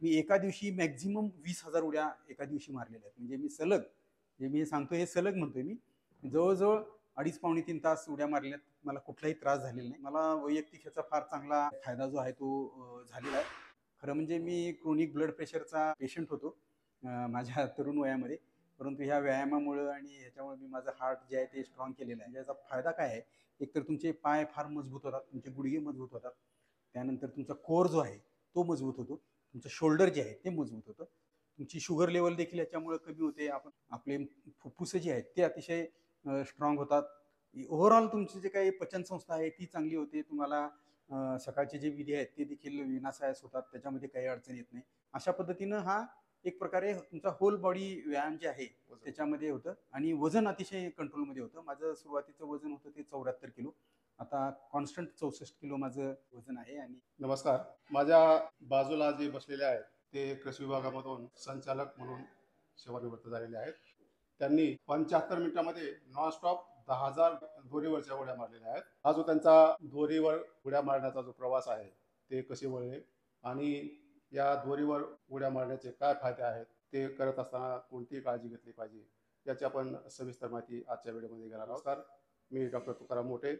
मी एका दिवशी मॅक्झिमम 20,000 उड्या एका दिवशी मारलेल्या आहेत. म्हणजे मी सलग, जे मी सांगतो हे सलग म्हणतोय मी, जवळजवळ 2.5-3 तास उड्या मारल्यात. मला कुठलाही त्रास झालेला नाही. मला वैयक्तिक ह्याचा फार चांगला फायदा जो आहे तो झालेला आहे. खरं म्हणजे मी क्रोनिक ब्लड प्रेशरचा पेशंट होतो माझ्या तरुण वयामध्ये. परंतु ह्या व्यायामामुळं आणि ह्याच्यामुळे मी माझं हार्ट जे आहे ते स्ट्रॉंग केलेलं आहे. याचा फायदा काय आहे, एकतर तुमचे पाय फार मजबूत होतात, तुमचे गुडघे मजबूत होतात, त्यानंतर तुमचा कोर जो आहे तो मजबूत होतो, तुमचं शोल्डर जे आहे ते मजबूत होतं, तुमची शुगर लेवल देखील याच्यामुळे कमी होते. आपण आपले फुफ्फुसं जे आहेत ते अतिशय स्ट्रॉंग होतात. ओव्हरऑल तुमची जे काही पचनसंस्था आहे ती चांगली होते. तुम्हाला सकाळचे जे विधी आहेत ते देखील विनासायास होतात, त्याच्यामध्ये काही अडचण येत नाही. अशा पद्धतीनं हा एक प्रकारे तुमचा होल बॉडी व्यायाम जे आहे त्याच्यामध्ये होतं. आणि वजन अतिशय कंट्रोलमध्ये होतं. माझं सुरुवातीचं वजन होतं ते 74 किलो. आता कॉन्स्टंट 64 किलो माझं वजन आहे. आणि नमस्कार. माझ्या बाजूला जे बसलेले आहेत ते कृषी विभागामधून संचालक म्हणून सेवानिवृत्त झालेले आहेत. त्यांनी 75 मिनिटांमध्ये नॉनस्टॉप 10,000 दोरीवरच्या उड्या मारलेल्या आहेत. हा जो त्यांचा दोरीवर उड्या मारण्याचा जो प्रवास आहे ते कसे वळले आणि या दोरीवर उड्या मारण्याचे काय फायदे आहेत, ते करत असताना कोणती काळजी घेतली पाहिजे, याची आपण सविस्तर माहिती आजच्या व्हिडिओमध्ये घेणार आहोत. नमस्कार, मी डॉक्टर तुकाराम मोठे,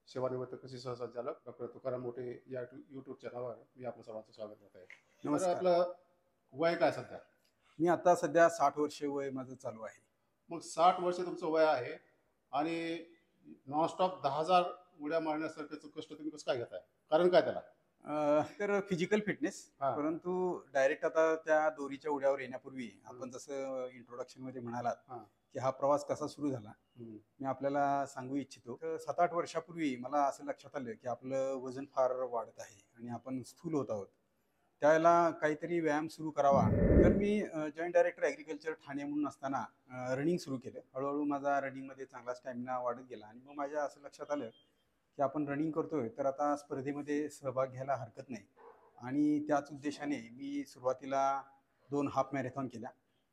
सेवानिवृत्त कृषी सहसंचालक डॉक्टर तुकाराम मोठे या यूट्यूब चॅनलवर मी आपलं सर्वांचं स्वागत करत आहे. तर नमस्कार. आपलं वय काय सध्या? मी आता सध्या 60 वर्ष वय माझं चालू आहे. मग 60 वर्ष तुमचं वय आहे आणि नॉनस्टॉप 10,000 उड्या मारण्यासारखं कष्ट तुम्ही कसं काय घेताय? कारण काय त्याला? तर फिजिकल फिटनेस. हा. परंतु डायरेक्ट आता त्या दोरीच्या उड्यावर येण्यापूर्वी आपण जसं इंट्रोडक्शन मध्ये म्हणालात हा. की हा प्रवास कसा सुरू झाला, हम्म. मी आपल्याला सांगू इच्छितो. 7-8 वर्षापूर्वी मला असं लक्षात आलं की आपलं वजन फार वाढत आहे आणि आपण स्थूल होत आहोत. त्यावेळेला काहीतरी व्यायाम सुरू करावा. तर मी जॉईंट डायरेक्टर ॲग्रिकल्चर ठाणे म्हणून असताना रनिंग सुरू केलं. हळूहळू माझा रनिंगमध्ये चांगला स्टॅमिना वाढत गेला आणि मग माझ्या असं लक्षात आलं की आपण रनिंग करतोय तर आता स्पर्धेमध्ये सहभाग घ्यायला हरकत नाही. आणि त्याच उद्देशाने मी सुरुवातीला 2 हाफ मॅरेथॉन केल्या.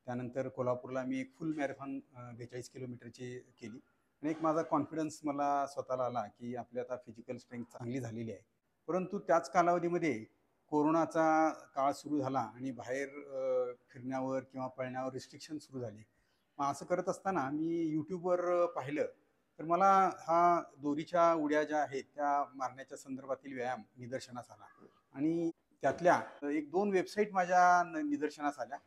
त्यानंतर कोल्हापूरला मी एक फुल मॅरेथॉन 42 किलोमीटरची केली. आणि एक माझा कॉन्फिडन्स मला स्वतःला आला की आपली आता फिजिकल स्ट्रेंथ चांगली झालेली आहे. परंतु त्याच कालावधीमध्ये कोरोनाचा काळ सुरू झाला आणि बाहेर फिरण्यावर किंवा पळण्यावर रिस्ट्रिक्शन सुरू झाली. मग असं करत असताना मी यूट्यूबवर पाहिलं तर मला हा दोरीच्या उड्या ज्या आहेत त्या मारण्याच्या संदर्भातील व्यायाम निदर्शनास आला. आणि त्यातल्या 1-2 वेबसाईट माझ्या निदर्शनास आल्या.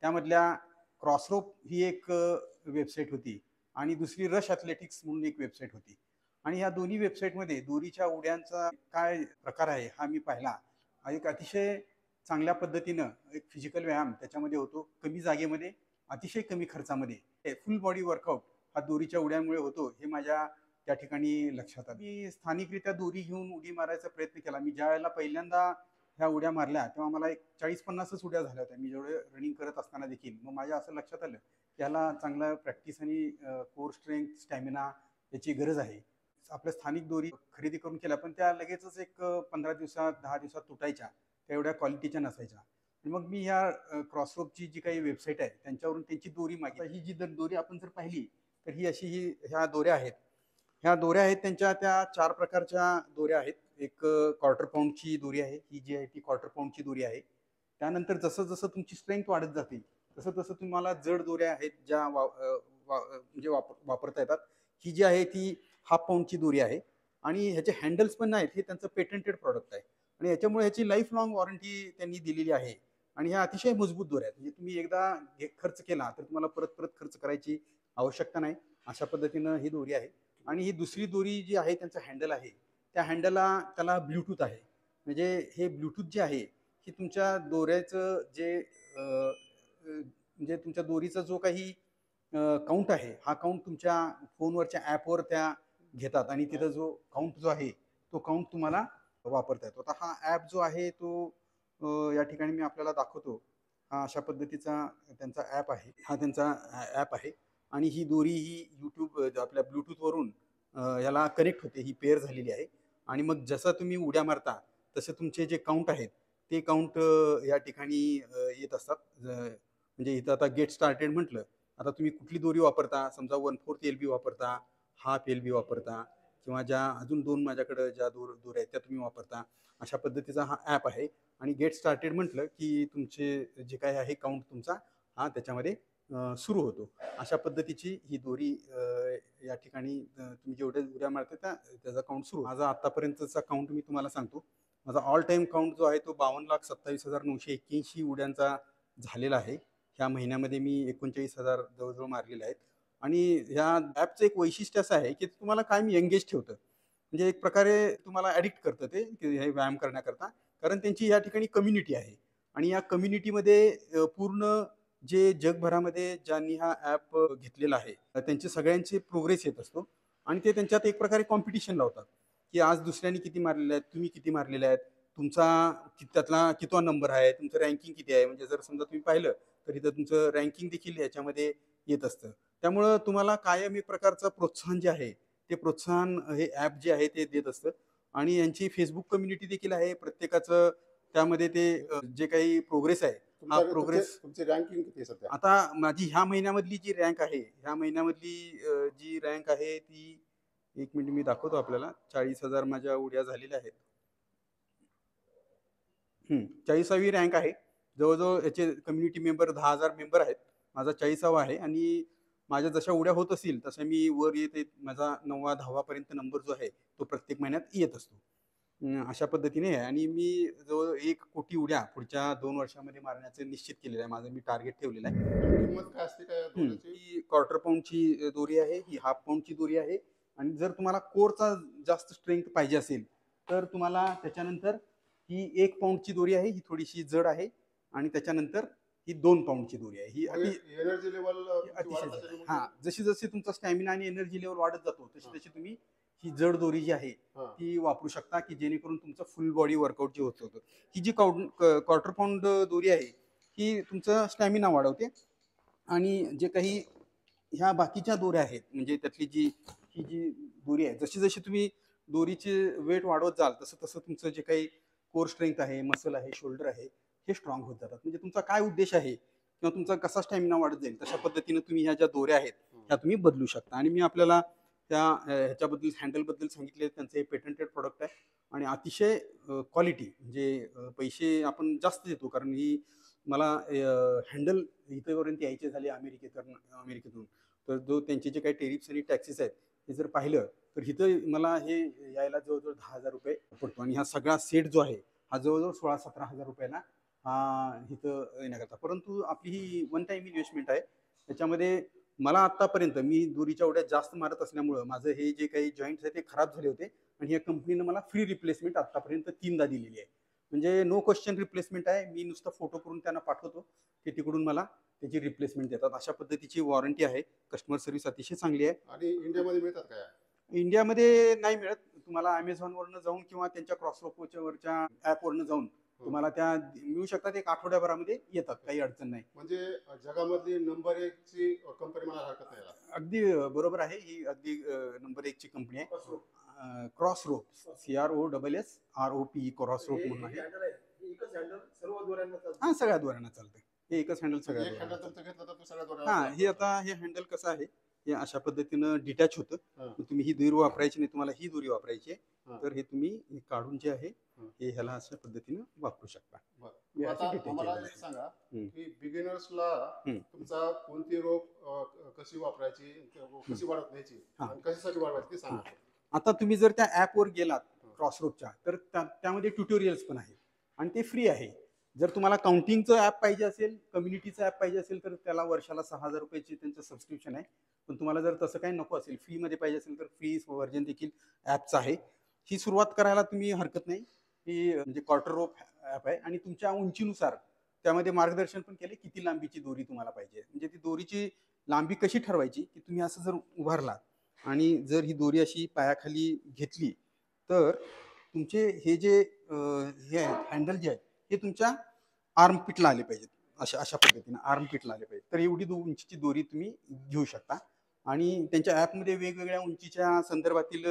त्यामधल्या क्रॉसरोप ही एक वेबसाईट होती आणि दुसरी रश ॲथलेटिक्स म्हणून एक वेबसाईट होती. आणि ह्या दोन्ही वेबसाईटमध्ये दोरीच्या उड्यांचा काय प्रकार आहे हा मी पाहिला. एक अतिशय चांगल्या पद्धतीनं एक फिजिकल व्यायाम त्याच्यामध्ये होतो, कमी जागेमध्ये, अतिशय कमी खर्चामध्ये. फुल बॉडी वर्कआउट हा दोरीच्या उड्यामुळे होतो हे माझ्या त्या ठिकाणी लक्षात आलं. मी स्थानिकरित्या दोरी घेऊन उडी मारायचा प्रयत्न केला. मी ज्या वेळेला पहिल्यांदा ह्या उड्या मारल्या तेव्हा मला एक 40-50च उड्या झाल्या होत्या, मी जेवढे रनिंग करत असताना देखील. मग माझ्या असं लक्षात आलं की याला चांगलं प्रॅक्टिस आणि कोर स्ट्रेंथ, स्टॅमिना याची गरज आहे. आपल्या स्थानिक दोरी खरेदी करून केल्या, पण त्या लगेचच एक 15 दिवसात 10 दिवसात तुटायच्या, त्या एवढ्या क्वालिटीच्या नसायच्या. आणि मग मी ह्या क्रॉसरोपची जी काही वेबसाईट आहे त्यांच्यावरून त्यांची दोरी मागितली. ही जी दोरी आपण जर पाहिली तर ही अशी ह्या दोऱ्या आहेत. ह्या दोऱ्या आहेत त्यांच्या त्या 4 प्रकारच्या दोऱ्या आहेत. एक क्वार्टर पाऊंडची दोरी आहे, ही जी आहे ती क्वार्टर पाऊंडची दोरी आहे. त्यानंतर जसं जसं तुमची स्ट्रेंथ वाढत जाते तसं तसं तुम्हाला जड दोऱ्या आहेत ज्या म्हणजे वापरता येतात. ही जी आहे ती हाफ पाऊंडची दोरी आहे. आणि ह्याचे हँडल्स पण नाहीत, हे त्यांचं पेटंटेड प्रॉडक्ट आहे. आणि याच्यामुळे ह्याची लाईफ लॉंग वॉरंटी त्यांनी दिलेली आहे. आणि ह्या अतिशय मजबूत दोऱ्या आहेत. म्हणजे तुम्ही एकदा खर्च केला तर तुम्हाला परत परत खर्च करायची आवश्यकता नाही. अशा पद्धतीनं ही दोरी आहे. आणि ही दुसरी दोरी जी आहे त्यांचं हँडल आहे, त्या हँडलला त्याला ब्लूटूथ आहे. म्हणजे हे ब्लूटूथ जे आहे की तुमच्या दोऱ्याचं जे म्हणजे तुमच्या दोरीचा जो काही काउंट आहे, हा काउंट तुमच्या फोनवरच्या ॲपवर त्या घेतात आणि तिथं जो काउंट जो आहे तो काउंट तुम्हाला वापरता येतो. आता हा ॲप जो आहे तो या ठिकाणी मी आपल्याला दाखवतो. हा अशा पद्धतीचा त्यांचा ॲप आहे. हा त्यांचा ॲप आहे. आणि ही दोरी ही यूट्यूब आपल्या ब्लूटूथवरून याला कनेक्ट होते, ही पेअर झालेली आहे. आणि मग जसं तुम्ही उड्या मारता तसे तुमचे जे काउंट आहेत ते काउंट या ठिकाणी येत असतात. म्हणजे इथं आता गेट स्टार्टेड म्हटलं, आता तुम्ही कुठली दोरी वापरता, समजा 1/4 LB वापरता, हाफ LB वापरता, किंवा ज्या अजून 2 माझ्याकडे ज्या दोऱ्या आहेत त्या तुम्ही वापरता, अशा पद्धतीचा हा ॲप आहे. आणि गेट स्टार्टेड म्हटलं की तुमचे जे काही आहे काउंट तुमचा हा त्याच्यामध्ये सुरू होतो. अशा पद्धतीची ही दोरी या ठिकाणी तुम्ही जेवढ्या उड्या मारता त्याचा काउंट सुरू. माझा आतापर्यंतचा काउंट मी तुम्हाला सांगतो. माझा ऑल टाइम काउंट जो आहे तो 52,27,981 उड्यांचा झालेला आहे. ह्या महिन्यामध्ये मी 39,000 जवळजवळ मारलेले आहेत. आणि ह्या ॲपचं एक वैशिष्ट्य असं आहे की तुम्हाला कायम एंगेज ठेवतं. म्हणजे एक प्रकारे तुम्हाला ॲडिक्ट करतं ते की हे व्यायाम करण्याकरता. कारण त्यांची या ठिकाणी कम्युनिटी आहे. आणि या कम्युनिटीमध्ये पूर्ण जे जगभरामध्ये ज्यांनी हा ॲप घेतलेला आहे त्यांचे सगळ्यांचे प्रोग्रेस येत असतो. आणि ते त्यांच्यात एक प्रकारे कॉम्पिटिशन लावतात की आज दुसऱ्यांनी किती मारलेले आहेत, तुम्ही किती मारलेले आहेत, तुमचा त्यातला कितवा नंबर आहे, तुमचं रँकिंग किती आहे. म्हणजे जर समजा तुम्ही पाहिलं तर इथं तुमचं रँकिंग देखील याच्यामध्ये येत असतं. त्यामुळं तुम्हाला कायम एक प्रकारचं प्रोत्साहन जे आहे ते प्रोत्साहन हे ॲप जे आहे ते देत असतं. आणि यांची फेसबुक कम्युनिटी देखील आहे. प्रत्येकाचं त्यामध्ये ते जे काही प्रोग्रेस आहे हा प्रोग्रेस. तुमची रँकिंग किती आहे सध्या? आता माझी ह्या महिन्यामधली जी रँक आहे, ह्या महिन्यामधली जी रँक आहे ती 1 मिनिट मी दाखवतो आपल्याला. 40,000 माझ्या उड्या झालेल्या आहेत. 40वी रँक आहे. जवळजवळ याचे कम्युनिटी मेंबर 10,000 मेंबर आहेत. माझा 40वा आहे. आणि माझ्या जशा उड्या होत असतील तशा मी वर येते. माझा 9वा 10वा पर्यंत नंबर जो आहे तो प्रत्येक महिन्यात येत असतो. अशा पद्धतीने आहे. आणि मी जवळ 1,00,00,000 उड्या पुढच्या 2 वर्षामध्ये मारण्याचं निश्चित केलेलं आहे. माझं मी टार्गेट ठेवलेलं आहे. किंमत काय असते काय दोऱ्याची? ही क्वार्टर पाऊंडची दोरी आहे, ही हाफ पाऊंडची दोरी आहे. आणि जर तुम्हाला कोरचा जास्त स्ट्रेंथ पाहिजे असेल तर तुम्हाला त्याच्यानंतर ही 1 पाऊंडची दोरी आहे, ही थोडीशी जड आहे. आणि त्याच्यानंतर ही 2 पाऊंडची दोरी आहे. ही एनर्जी लेवल अतिशय जड आहे. हां, जशी जशी तुमचा स्टॅमिना आणि एनर्जी लेवल वाढत जातो तशी तशी तुम्ही ही जड दोरी जी आहे ती वापरू शकता की जेणेकरून तुमचं फुल बॉडी वर्कआउट जे होत होतं. ही जी क्वार्टर पाऊंड दोरी आहे ही तुमचं स्टॅमिना वाढवते. आणि जे काही ह्या बाकीच्या दोऱ्या आहेत म्हणजे त्यातली ही जी दोरी आहे, जशी जशी तुम्ही दोरीचे वेट वाढवत जाल तसं तसं तुमचं जे काही कोर स्ट्रेंथ आहे, मसल आहे, शोल्डर आहे, हे स्ट्रॉंग होत जातात. म्हणजे तुमचा काय उद्देश आहे किंवा तुमचा कसा स्टॅमिना वाढत जाईल तशा पद्धतीने तुम्ही ह्या ज्या दोऱ्या आहेत ह्या तुम्ही बदलू शकता. आणि मी आपल्याला त्या ह्याच्याबद्दल हँडलबद्दल सांगितले. त्यांचं हे पेटंटेड प्रोडक्ट आहे. आणि अतिशय क्वालिटी म्हणजे पैसे आपण जास्त देतो कारण ही मला हँडल इथेपर्यंत यायचे झाले अमेरिकेतून. तर जो त्यांचे जे काही टेरिफ्स आणि टॅक्सेस आहेत हे जर पाहिलं तर इथं मला हे यायला जवळजवळ 10,000 रुपये पडतो. आणि हा सगळा सेट जो आहे हा जवळजवळ 16-17 हजार रुपयाला हा इथं येण्याकरता. परंतु आपली ही वन टाईम इन्व्हेस्टमेंट आहे. त्याच्यामध्ये मला आत्तापर्यंत मी दोरीच्या उड्या जास्त मारत असल्यामुळं माझं हे जे काही जॉईंट्स आहेत ते खराब झाले होते. आणि या कंपनीनं मला फ्री रिप्लेसमेंट आत्तापर्यंत 3दा दिलेली आहे. म्हणजे नो क्वेश्चन रिप्लेसमेंट आहे. मी नुसतं फोटो करून त्यांना पाठवतो ते तिकडून मला त्याची रिप्लेसमेंट देतात. अशा पद्धतीची वॉरंटी आहे. कस्टमर सर्व्हिस अतिशय चांगली आहे. आणि इंडियामध्ये मिळतात काय? इंडियामध्ये नाही मिळत. तुम्हाला अमेझॉनवरनं जाऊन किंवा त्यांच्या क्रॉसरोपवरच्या ॲपवरनं जाऊन तुम्हाला त्या मिळू शकतात. 1 आठवड्याभरामध्ये येतात. काही अडचण नाही. म्हणजे जगामधली नंबर 1 ची कंपनी म्हणायला हरकत नाही याला. अगदी बरोबर आहे. ही अगदी नंबर 1 ची कंपनी आहे. क्रॉसरोप CROSSROP क्रॉसरोप म्हणून आहे. एकच हँडल सर्व दोऱ्यांना चालतं. हां, सगळ्या दोऱ्यांना चालतं. हे एकच हँडल सगळ्या एक दोऱ्यांना हँडल चालतं. तुमचं घेतलं तर दुसऱ्या दोऱ्याला हां, हे आता हे हँडल कसं आहे हे अशा पद्धतीनं डिटॅच होतं. हां. मग तुम्ही ही दोरी वापरायची नाही, तुम्हाला ही दोरी वापरायची आहे. हां. तर हे तुम्ही हे काढून जे आहे हां. हे ह्याला अशा पद्धतीनं वापरू शकता. बरं. हे आता अशी detach आम्हाला आहे. एक सांगा हं. की बिगिनर्सला हं. तुमचा कोणती रोप कशी वापरायची, कशी वाढत न्यायची हां. आणि कशासाठी वाढवायची ते सांगा. आता तुम्ही जर त्या ॲपवर गेलात हं. क्रॉसरोपच्या तर त्यामध्ये ट्युटोरियल्स पण आहेत आणि ते फ्री आहे. जर तुम्हाला काउंटिंगचं ॲप पाहिजे असेल, कम्युनिटीचं ॲप पाहिजे असेल तर त्याला वर्षाला 6,000 रुपयाची त्यांचं सबस्क्रिप्शन आहे. पण तुम्हाला जर तसं काही नको असेल, फ्रीमध्ये पाहिजे असेल तर फ्री व्हर्जन देखील ॲपचं आहे. ही सुरुवात करायला तुम्ही हरकत नाही. ही म्हणजे क्वार्टर रोप ॲप आहे आणि तुमच्या उंचीनुसार त्यामध्ये मार्गदर्शन पण केले किती लांबीची दोरी तुम्हाला पाहिजे. म्हणजे ती दोरीची लांबी कशी ठरवायची की तुम्ही असं जर उभारलात आणि जर ही दोरी अशी पायाखाली घेतली तर तुमचे हे जे हे आहेत हँडल जे आहेत हे तुमच्या आर्मपिटला आले पाहिजेत. अशा अशा पद्धतीनं आर्मपिटला आले पाहिजेत. तर एवढी उंचीची दोरी तुम्ही घेऊ शकता. आणि त्यांच्या ॲपमध्ये वेगवेगळ्या उंचीच्या संदर्भातील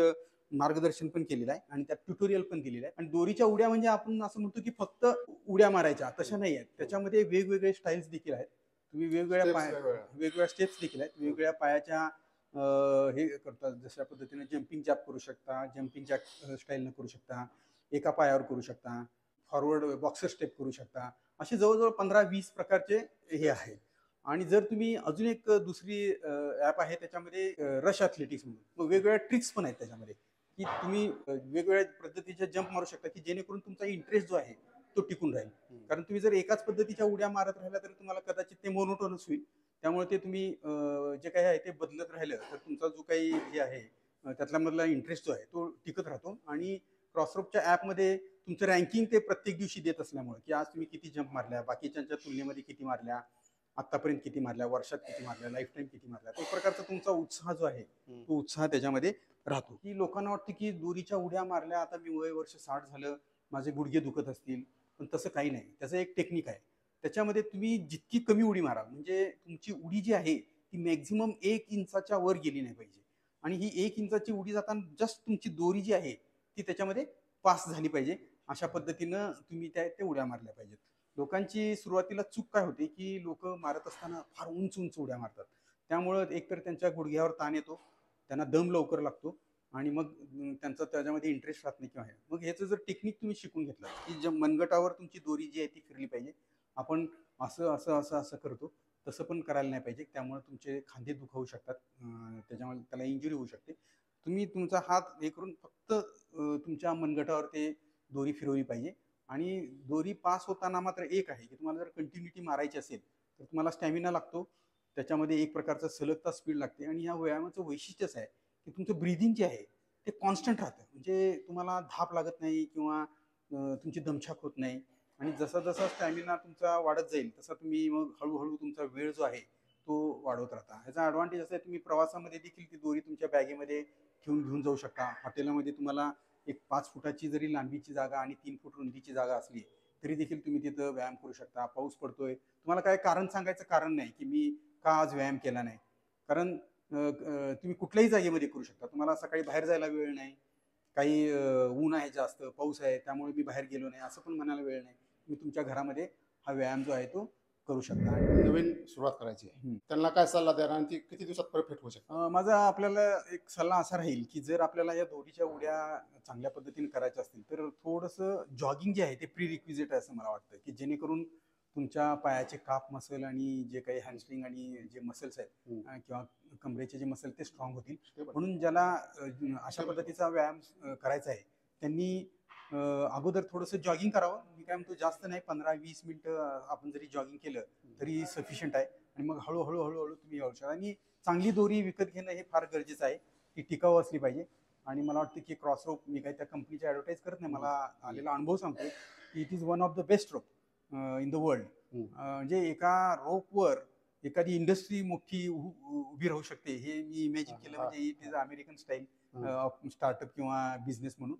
मार्गदर्शन पण केलेलं आहे आणि त्यात ट्युटोरियल पण दिलेलं आहे. आणि दोरीच्या उड्या म्हणजे आपण असं म्हणतो की फक्त उड्या मारायच्या तशा नाही आहेत. त्याच्यामध्ये वेगवेगळे स्टाईल्स देखील आहेत. तुम्ही Steps वेगवेगळ्या. वेगवेगळ्या स्टेप्स देखील आहेत. वेगवेगळ्या पायाच्या हे करतात. जशा पद्धतीने जंपिंग जॅक करू शकता, जंपिंग जॅक स्टाईलनं करू शकता, एका पायावर करू शकता, फॉरवर्ड बॉक्सर स्टेप करू शकता. असे जवळ-जवळ 15-20 प्रकारचे हे आहेत. आणि जर तुम्ही अजून एक दुसरी ॲप आहे त्याच्यामध्ये रश ॲथलेटिक्स म्हणून. मग वेगवेगळ्या ट्रिक्स पण आहेत त्याच्यामध्ये, की तुम्ही वेगवेगळ्या पद्धतीचे जंप मारू शकता, की जेणेकरून तुमचा इंटरेस्ट जो आहे तो टिकून राहील. कारण तुम्ही जर एकाच पद्धतीच्या उड्या मारत राहिला तर तुम्हाला कदाचित ते मोनोटोनच होईल. त्यामुळे ते तुम्ही जे काही आहे ते बदलत राहिलं तर तुमचा जो काही हे आहे त्यातला मधला इंटरेस्ट जो आहे तो टिकत राहतो. आणि क्रॉसरोपच्या ॲपमध्ये तुमचं रँकिंग ते प्रत्येक दिवशी देत असल्यामुळे, की आज तुम्ही किती जंप मारल्या, बाकीच्यांच्या तुलनेमध्ये किती मारल्या, आतापर्यंत किती मारल्या, वर्षात किती मारल्या, लाईफ टाईम किती मारल्या, तो एक प्रकारचा तुमचा उत्साह जो आहे तो उत्साह त्याच्यामध्ये राहतो. की लोकांना वाटतं की दोरीच्या उड्या मारल्या, आता मी वय वर्ष 60 झालं, माझे गुडघे दुखत असतील. पण तसं काही नाही. त्याचं एक टेक्निक आहे. त्याच्यामध्ये तुम्ही जितकी कमी उडी माराल, म्हणजे तुमची उडी जी आहे ती मॅक्झिमम 1 इंचाच्या वर गेली नाही पाहिजे. आणि ही 1 इंचाची उडी जाताना जस्ट तुमची दोरी जी आहे ती त्याच्यामध्ये पास झाली पाहिजे. अशा पद्धतीनं तुम्ही त्या उड्या मारल्या पाहिजेत. लोकांची सुरुवातीला चूक काय होते, की लोकं मारत असताना फार उंच-उंच उड्या मारतात. त्यामुळं एकतर त्यांच्या गुडघ्यावर ताण येतो, त्यांना दम लवकर लागतो आणि मग त्यांचा त्याच्यामध्ये इंटरेस्ट राहत नाही किंवा हे. मग ह्याचं जर टेक्निक तुम्ही शिकून घेतलं, की ज्या मनगटावर तुमची दोरी जी आहे ती फिरली पाहिजे. आपण असं करतो, तसं पण करायला नाही पाहिजे. त्यामुळे तुमचे खांदे दुखावू शकतात. त्याच्यामुळे त्याला इंजुरी होऊ शकते. तुम्ही तुमचा हात हे करून फक्त तुमच्या मनगटावर ते दोरी फिरवली पाहिजे. आणि दोरी पास होताना मात्र एक आहे, की तुम्हाला जर कंटिन्युटी मारायची असेल, तर तुम्हाला स्टॅमिना लागतो. त्याच्यामध्ये एक प्रकारचा सलगता स्पीड लागते आणि या व्यायामाचं वैशिष्ट्यच आहे, की तुमचं ब्रीथिंग जे आहे ते कॉन्स्टंट राहतं. म्हणजे तुम्हाला धाप लागत नाही किंवा तुमची दमछाक होत नाही. आणि जसा स्टॅमिना तुमचा वाढत जाईल, तसा तुम्ही मग हळू तुमचा वेळ जो आहे तो वाढवत राहता. ह्याचा ॲडव्हान्टेज असा आहे, तुम्ही प्रवासामध्ये देखील ती दोरी तुमच्या बॅगेमध्ये घेऊन जाऊ शकता. हॉटेलमध्ये तुम्हाला एक 5 फुटाची जरी लांबीची जागा आणि 3 फूट रुंदीची जागा असली, तरी देखील तुम्ही तिथं व्यायाम करू शकता. पाऊस पडतोय, तुम्हाला काय कारण सांगायचं कारण नाही, की मी का आज व्यायाम केला नाही. कारण तुम्ही कुठल्याही जागेमध्ये करू शकता. तुम्हाला सकाळी बाहेर जायला वेळ नाही, काही ऊन आहे जास्त, पाऊस आहे, त्यामुळे मी बाहेर गेलो नाही, असं पण म्हणायला वेळ नाही. तुम्ही तुमच्या घरामध्ये हा व्यायाम जो आहे तो करू शकता. नवीन सुरुवात करायची आहे, त्यांना काय सल्ला द्याल आणि ती किती दिवसात परफेक्ट होऊ शकते? माझा आपल्याला एक सल्ला असा राहील, की जर आपल्याला या दोरीच्या उड्या चांगल्या पद्धतीने करायच्या असतील, तर थोडंसं जॉगिंग जे आहे ते प्री रिक्विजिट आहे असं मला वाटतं, की जेणेकरून तुमच्या पायाचे काप मसल आणि जे काही हॅमस्ट्रिंग आणि जे मसल्स आहेत किंवा कमरेचे जे मसल ते स्ट्रॉंग होतील. म्हणून ज्याला अशा पद्धतीचा व्यायाम करायचा आहे, त्यांनी अगोदर थोडंसं जॉगिंग करावं. मी काय म्हणतो, जास्त नाही, 15-20 मिनिटं आपण जरी जॉगिंग केलं तरी सफिशियंट आहे. आणि मग हळू तुम्ही येऊ शकता. आणि चांगली दोरी विकत घेणं हे फार गरजेचं आहे. ती टिकाऊ असली पाहिजे. आणि मला वाटतं की क्रॉसरोप, मी काही त्या कंपनीची ॲडव्हर्टाईज करत नाही, मला आलेला अनुभव सांगतो, की it is one of the best rope in the world. म्हणजे एका रोपवर एखादी इंडस्ट्री मोठी उभी राहू शकते, हे मी इमॅजिन केलं. म्हणजे it is American style of startup किंवा बिझनेस म्हणून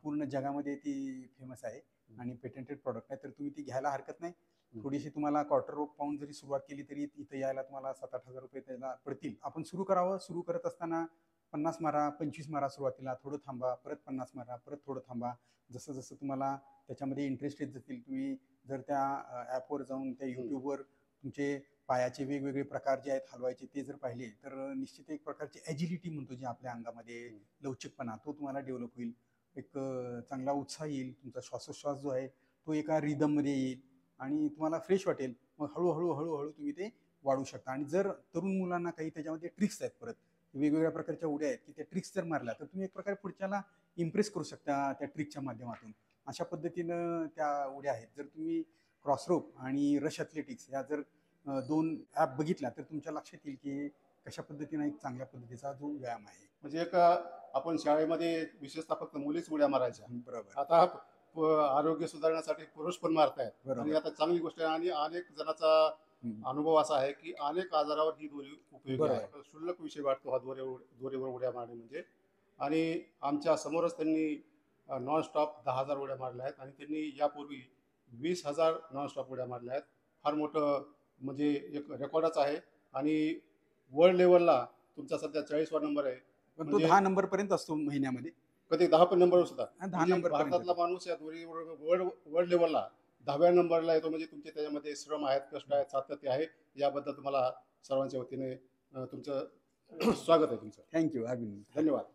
पूर्ण जगामध्ये ती फेमस आहे आणि पेटेंटेड प्रॉडक्ट आहे. तर तुम्ही ती घ्यायला हरकत नाही. थोडीशी तुम्हाला क्वार्टर रोप पाहून जरी सुरुवात केली तरी इथं यायला तुम्हाला 7-8 हजार रुपये त्याला पडतील. आपण सुरू करावं. सुरू करत असताना 50 मारा, 25 मारा सुरुवातीला, थोडं थांबा, परत 50 मारा, परत थोडं थांबा. जसं तुम्हाला त्याच्यामध्ये इंटरेस्ट येत जातील, तुम्ही जर त्या ॲपवर जाऊन त्या यूट्यूबवर तुमचे पायाचे वेगवेगळे प्रकार जे आहेत हलवायचे ते जर पाहिले, तर निश्चित एक प्रकारची ॲजिलिटी म्हणतो जे आपल्या अंगामध्ये, लवचिकपणा, तो तुम्हाला डेव्हलप होईल. एक चांगला उत्साह येईल. तुमचा श्वासोच्छ्वास जो आहे तो एका रिदममध्ये येईल आणि तुम्हाला फ्रेश वाटेल. मग हळूहळू तुम्ही ते वाढवू शकता. आणि जर तरुण मुलांना काही त्याच्यामध्ये ट्रिक्स आहेत, परत वेगवेगळ्या प्रकारच्या उड्या आहेत, की त्या ट्रिक्स जर मारल्या तर तुम्ही एक प्रकारे पुढच्याला इम्प्रेस करू शकता त्या ट्रिकच्या माध्यमातून. अशा पद्धतीनं त्या उड्या आहेत. जर तुम्ही क्रॉसरोप आणि रश ॲथलेटिक्स या जर 2 ॲप बघितल्या तर तुमच्या लक्षात येईल की कशा पद्धतीनं एक चांगल्या पद्धतीचा जो व्यायाम आहे. म्हणजे एक आपण शाळेमध्ये विशेषतः फक्त मुलीच उड्या मारायच्या, बरोबर. आता आरोग्य सुधारण्यासाठी पुरुष पण मारतायत. आणि बरोबर. आता चांगली गोष्ट आहे. आणि अनेक जणांचा अनुभव असा आहे की अनेक आजारावर ही दोरी उपयोगी बरोबर. आहे. क्षुल्लक विषय वाटतो हा दोरीवर उड्या मारणे म्हणजे. आणि आमच्या समोरच त्यांनी नॉनस्टॉप 10,000 उड्या मारल्या आहेत आणि त्यांनी यापूर्वी 20,000 नॉनस्टॉप उड्या मारल्या आहेत. फार मोठं म्हणजे एक रेकॉर्डच आहे. आणि वर्ल्ड लेवलला तुमचा सध्या 40वा नंबर आहे. पण तो म्हणजे 10 नंबर पर्यंत असतो महिन्यामध्ये. कधी 10 पण नंबर सुद्धा. 10 म्हणजे नंबर पर्यंत. भारतातला माणूस या दोरीवर वर्ल्ड लेवलला 10व्या नंबरला येतो. म्हणजे तुमचे त्याच्यामध्ये श्रम आहेत, कष्ट आहेत, सातत्य आहे. याबद्दल तुम्हाला सर्वांच्या वतीने तुमचं स्वागत आहे तुमचं. थँक्यू अभिनंदन. धन्यवाद.